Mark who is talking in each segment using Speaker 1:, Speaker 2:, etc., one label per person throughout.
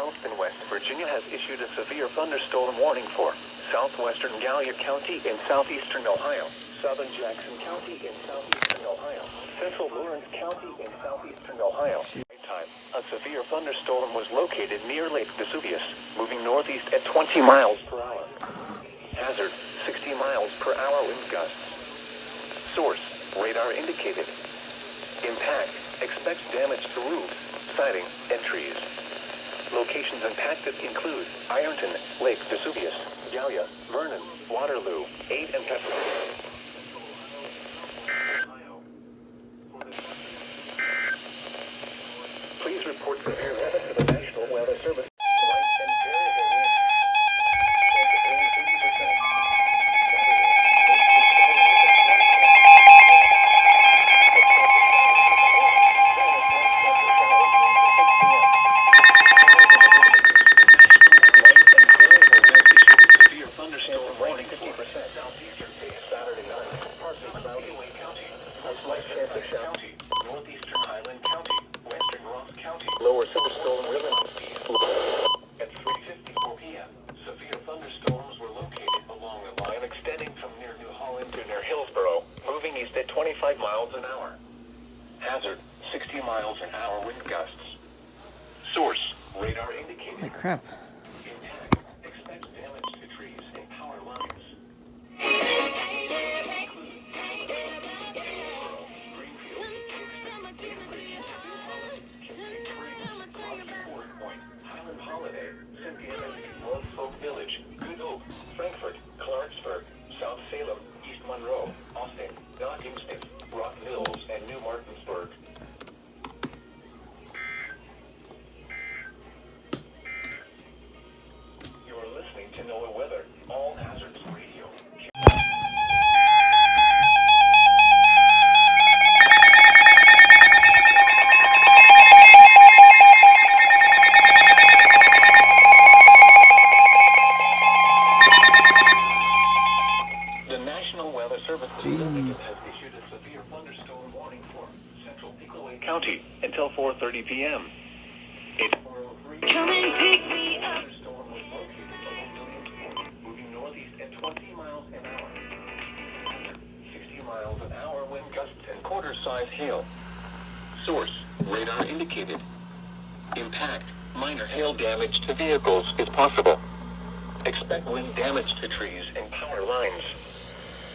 Speaker 1: Charleston, West Virginia has issued a severe thunderstorm warning for southwestern Gallia County in southeastern Ohio, southern Jackson County in southeastern Ohio, central Lawrence County in southeastern Ohio. A severe thunderstorm was located near Lake Vesuvius, moving northeast at 20 miles per hour. Hazard, 60 miles per hour wind gusts. Source, radar indicated. Impact, expects damage to roofs, siding, and trees. Locations impacted include Ironton, Lake Vesuvius, Gallia, Vernon, Waterloo, 8 and Pepper. Please report severe weather to the National Weather Service. Light and variable wind. Chance of rain 80%. Saturday night, partly cloudy. A slight chance of shower. Northeastern Highland County, Western Ross County, Lower Silverstone River. At 3:54 p.m., severe thunderstorms were located along a line extending from near New Holland to near Hillsborough, moving east at 25 miles an hour. Hazard, 60 miles an hour wind gusts. Source, radar indicated.
Speaker 2: Holy crap.
Speaker 1: Impact, expects damage to trees and power lines. North Folk Village, Good Oak, Frankfort, Clarksburg, South Salem, East Monroe, Austin, Nottingham, Rock Mills, and New Martinsburg. You are listening to NOAA Weather, All Hazards Radio.
Speaker 2: Jeez.
Speaker 1: Has issued a severe thunderstorm warning for central Pickaway County until 4:30 p.m. It's 4:03.
Speaker 3: Come and pick me up.
Speaker 1: Thunderstorm was located along Williamsport, moving northeast at 20 miles an hour. 60 miles an hour wind gusts and quarter-size hail. Source, radar indicated. Impact, minor hail damage to vehicles is possible. Expect wind damage to trees and power lines.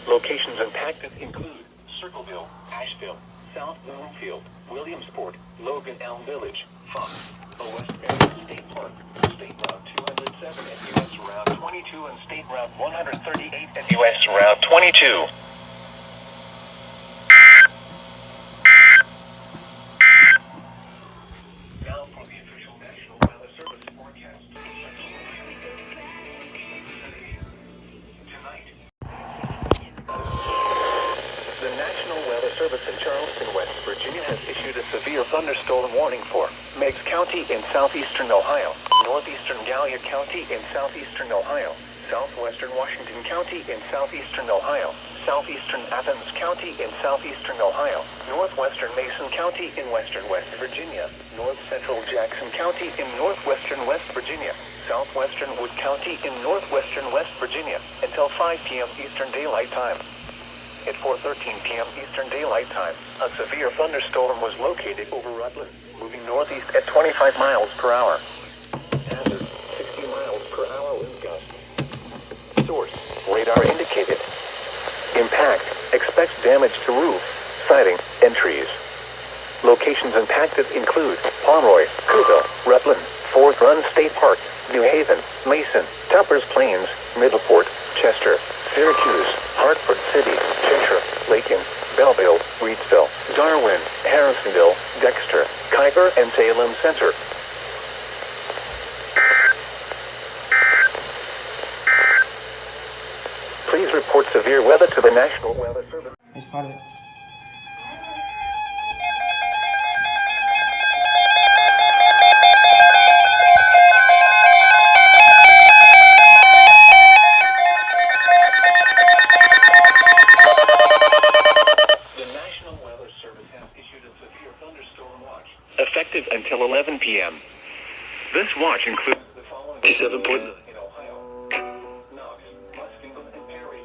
Speaker 1: Locations impacted include Circleville, Asheville, South Bloomfield, Williamsport, Logan Elm Village, Fox, the West Bend State Park, State Route 207 and U.S. Route 22 and State Route 138 and U.S. Route 22. Now for the official National Weather Service forecast. Tonight. The National Weather Service in Charleston, West Virginia has issued a severe thunderstorm warning for Meigs County in southeastern Ohio, northeastern Gallia County in southeastern Ohio, southwestern Washington County in southeastern Ohio, southeastern Athens County in southeastern Ohio, northwestern Mason County in western West Virginia, north central Jackson County in northwestern West Virginia, southwestern Wood County in northwestern West Virginia, until 5 p.m. Eastern Daylight Time. At 4:13 p.m. Eastern Daylight Time, a severe thunderstorm was located over Rutland, moving northeast at 25 miles per hour. Hazard, 60 miles per hour wind gusts. Source, radar indicated. Impact, expects damage to roofs, siding, and trees. Locations impacted include Pomeroy, Kerrville, Rutland, Fourth Run State Park, New Haven, Mason, Tuppers Plains, Middleport, Chester, Syracuse, Hartford City, Cheshire, Macon, Belleville, Reidsville, Darwin, Harrisonville, Dexter, Khyber, and Salem Center. Please report severe weather to the National Weather Service.
Speaker 2: It's part of it.
Speaker 1: Effective until 11 p.m. This watch includes the following
Speaker 3: 7.9.
Speaker 1: in Ohio: Knox, Muskingum, and Perry.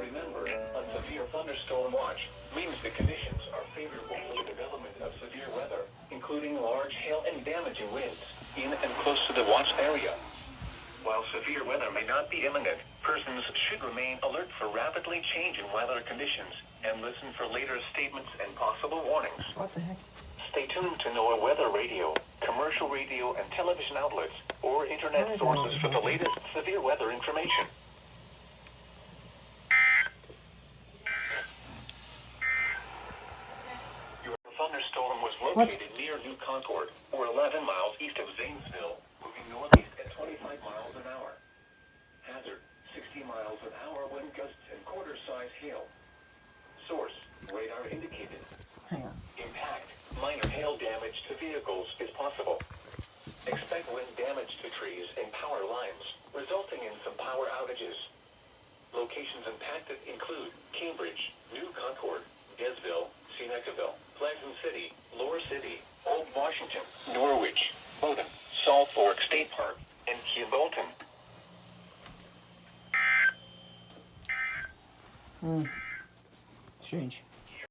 Speaker 1: Remember, a severe thunderstorm watch means the conditions are favorable for the development of severe weather, including large hail and damaging winds in and close to the watch area. While severe weather may not be imminent, persons should remain alert for rapidly changing weather conditions and listen for later statements and possible warnings.
Speaker 2: What the heck?
Speaker 1: Stay tuned to NOAA weather radio, commercial radio and television outlets, or internet
Speaker 2: How is
Speaker 1: sources
Speaker 2: that
Speaker 1: for the
Speaker 2: happening?
Speaker 1: latest severe weather information. Your thunderstorm was located near New Concord, or 11 miles east of Zanesville, moving northeast at 25 miles an hour. Hazard, 60 miles an hour wind gusts and quarter-size hail. Source, radar indicated.
Speaker 2: Hang on.
Speaker 1: Impact, minor hail damage to vehicles is possible. Expect wind damage to trees and power lines, resulting in some power outages. Locations impacted include Cambridge, New Concord, Desville, Senecaville, Pleasant City, Lower City, Old Washington, Norwich, Bowdoin, Salt Fork State Park, and Bolton.
Speaker 2: Strange.